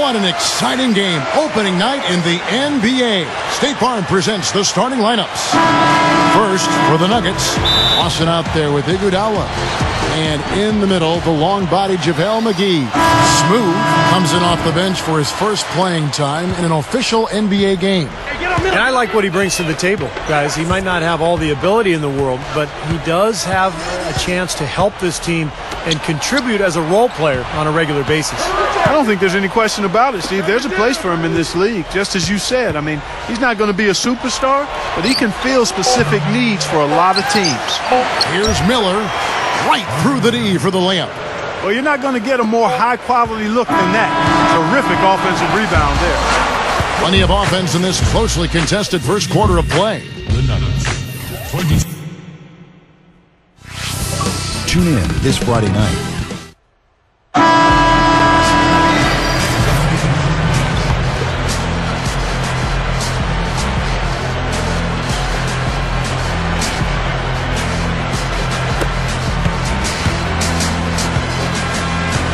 What an exciting game. Opening night in the NBA. State Farm presents the starting lineups. First, for the Nuggets, Austin out there with Iguodala. And in the middle, the long-bodied JaVale McGee. Smooth comes in off the bench for his first playing time in an official NBA game. And I like what he brings to the table, guys. He might not have all the ability in the world, but he does have a chance to help this team and contribute as a role player on a regular basis. I don't think there's any question about it, Steve. There's a place for him in this league, just as you said. I mean, he's not going to be a superstar, but he can fill specific needs for a lot of teams. Here's Miller, right through the D for the layup. Well, you're not going to get a more high-quality look than that. Terrific offensive rebound there. Plenty of offense in this closely contested first quarter of play. The Nuggets. 20. Tune in this Friday night.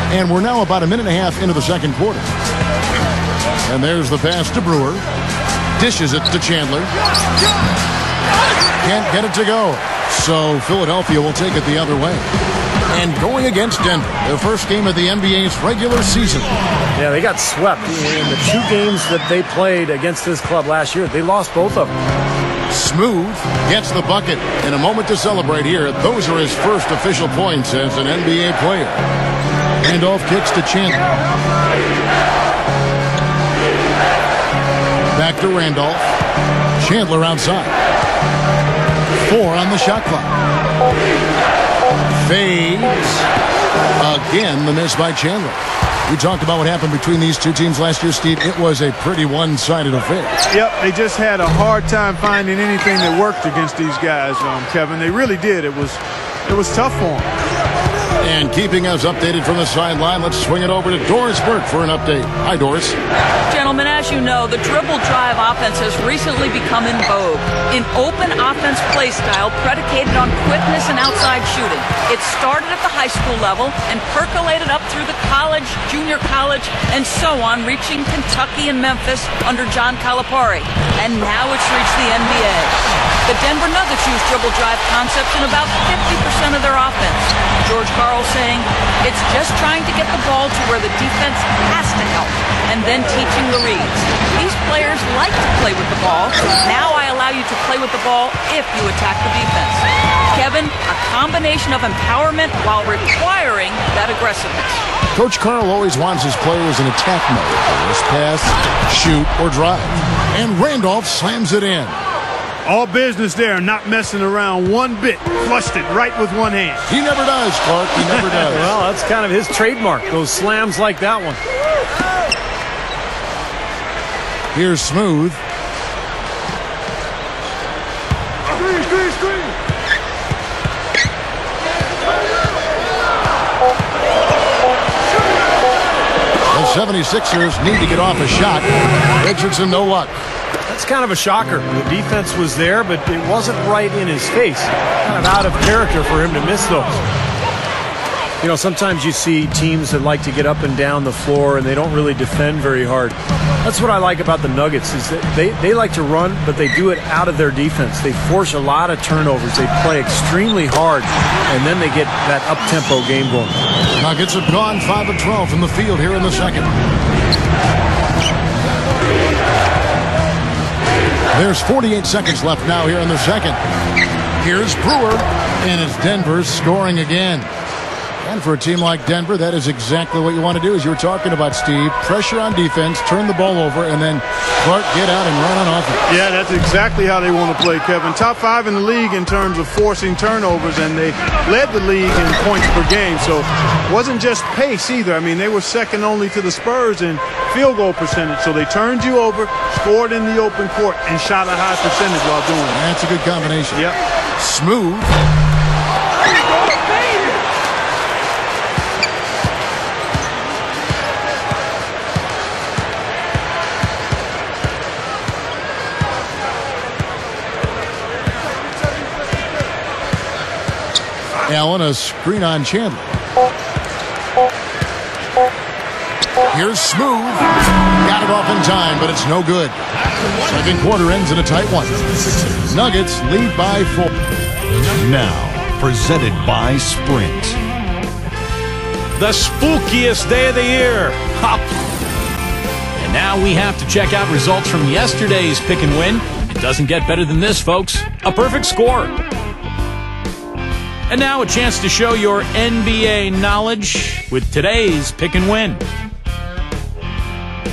And we're now about a minute and a half into the second quarter. And there's the pass to Brewer. Dishes it to Chandler. Can't get it to go. So Philadelphia will take it the other way. And going against Denver, their first game of the NBA's regular season. Yeah, they got swept in the two games that they played against this club last year. They lost both of them. Smooth gets the bucket. In a moment to celebrate here. Those are his first official points as an NBA player. Handoff kicks to Chandler. Back to Randolph. Chandler outside. 4 on the shot clock. Fades. Again, the miss by Chandler. We talked about what happened between these two teams last year, Steve. It was a pretty one-sided affair. Yep, they just had a hard time finding anything that worked against these guys, Kevin. They really did. It was tough for them. And keeping us updated from the sideline, let's swing it over to Doris Burke for an update. Hi, Doris. Gentlemen, as you know, the dribble drive offense has recently become in vogue. An open offense play style predicated on quickness and outside shooting. It started at the high school level and percolated up through the college, junior college, and so on, reaching Kentucky and Memphis under John Calipari. And now it's reached the NBA. The Denver Nuggets use dribble drive concepts in about 50% of their offense. George Karl saying, it's just trying to get the ball to where the defense has to help, and then teaching the reads. These players like to play with the ball. Now I allow you to play with the ball if you attack the defense. Kevin, a combination of empowerment while requiring that aggressiveness. Coach Karl always wants his players in attack mode. Just pass, shoot, or drive. And Randolph slams it in. All business there, not messing around one bit. Flushed it right with one hand. He never does, Clark. He never does. Well, that's kind of his trademark, those slams like that one. Here's Smooth. Screen. The 76ers need to get off a shot. Richardson, no luck. That's kind of a shocker. The defense was there, but it wasn't right in his face. Kind of out of character for him to miss those. You know, sometimes you see teams that like to get up and down the floor and they don't really defend very hard. That's what I like about the Nuggets is that they like to run, but they do it out of their defense. They force a lot of turnovers. They play extremely hard, and then they get that up-tempo game going. Nuggets have gone 5 of 12 from the field here in the second. There's 48 seconds left now here in the second. Here's Brewer, and it's Denver scoring again. And for a team like Denver, that is exactly what you want to do, as you were talking about, Steve. Pressure on defense, turn the ball over, and then Clark get out and run on offense. Yeah, that's exactly how they want to play, Kevin. Top 5 in the league in terms of forcing turnovers, and they led the league in points per game. So it wasn't just pace either. I mean, they were second only to the Spurs in field goal percentage. So they turned you over, scored in the open court, and shot a high percentage while doing it. That's a good combination. Yep. Smooth. Allen, a screen on Chandler. Here's Smooth. Got it off in time, but it's no good. Second quarter ends in a tight one. Nuggets lead by 4. Now, presented by Sprint. The spookiest day of the year. Hop. And now we have to check out results from yesterday's pick and win. It doesn't get better than this, folks. A perfect score. And now a chance to show your NBA knowledge with today's pick and win.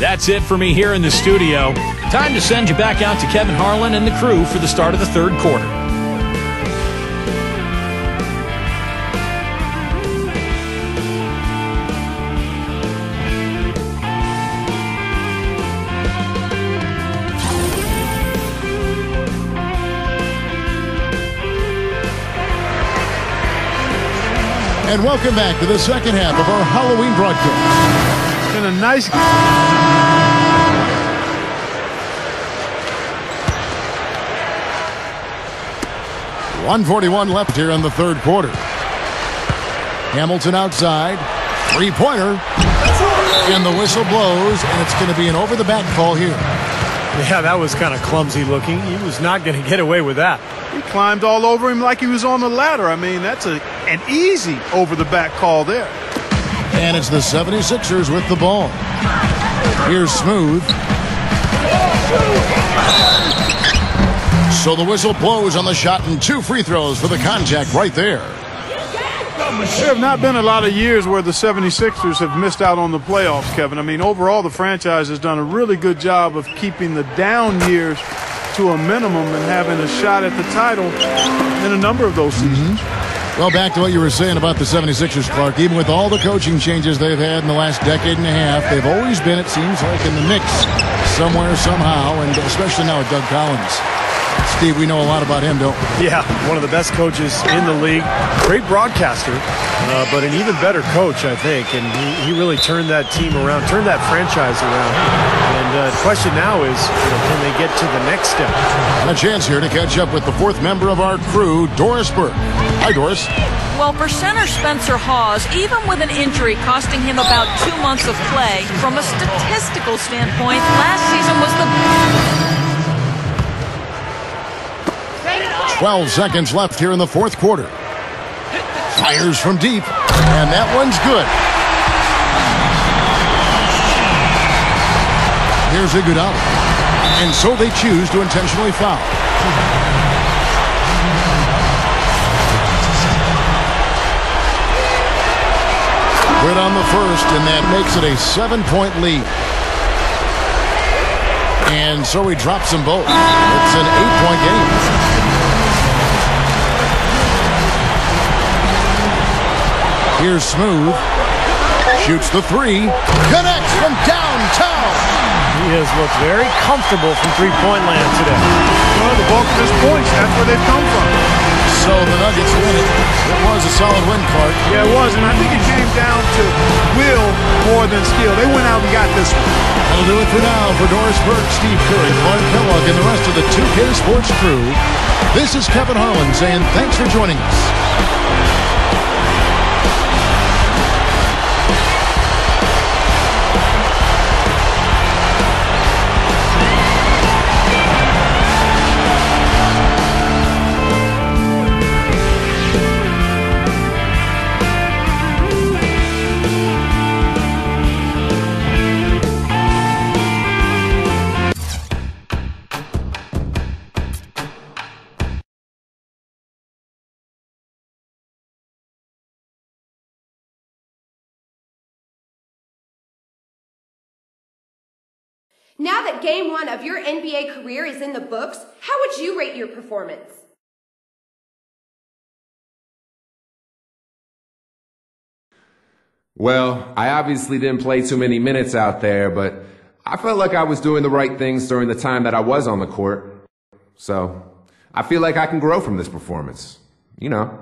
That's it for me here in the studio. Time to send you back out to Kevin Harlan and the crew for the start of the third quarter. And welcome back to the second half of our Halloween broadcast. Been a nice... 1:41 left here in the third quarter. Hamilton outside. Three-pointer. And the whistle blows, and it's going to be an over-the-back call here. Yeah, that was kind of clumsy looking. He was not going to get away with that. He climbed all over him like he was on the ladder. I mean, that's an easy over-the-back call there. And it's the 76ers with the ball. Here's Smooth. So the whistle blows on the shot and 2 free throws for the contact right there. There have not been a lot of years where the 76ers have missed out on the playoffs, Kevin. I mean, overall, the franchise has done a really good job of keeping the down years to a minimum and having a shot at the title in a number of those seasons. Well, back to what you were saying about the 76ers, Clark. Even with all the coaching changes they've had in the last decade and a half, they've always been, it seems like, in the mix somewhere, somehow, and especially now with Doug Collins. Steve, we know a lot about him, don't we? Yeah, one of the best coaches in the league. Great broadcaster, but an even better coach, I think. And he really turned that team around, turned that franchise around. And the question now is, can they get to the next step? And a chance here to catch up with the fourth member of our crew, Doris Burke. Hi, Doris. Well, for center Spencer Hawes, even with an injury costing him about 2 months of play, from a statistical standpoint, last season was the... 12 seconds left here in the fourth quarter. Fires from deep, and that one's good. Here's Iguodala. And so they choose to intentionally foul. Good on the first, and that makes it a 7-point lead. And so he drops them both. It's an 8-point game. Here's Smooth. Shoots the three. Connects from downtown. He has looked very comfortable from three-point land today. Well, the bulk of his points, that's where they've come from. So the Nuggets win it. It was a solid win, Clark. Yeah, it was, and I think it came down to will more than skill. They went out and got this one. That'll do it for now. For Doris Burke, Steve Curry, Clark Kellogg, and the rest of the 2K Sports crew, this is Kevin Harlan saying thanks for joining us. Now that Game 1 of your NBA career is in the books, how would you rate your performance? Well, I obviously didn't play too many minutes out there, but I felt like I was doing the right things during the time that I was on the court. So I feel like I can grow from this performance. You know.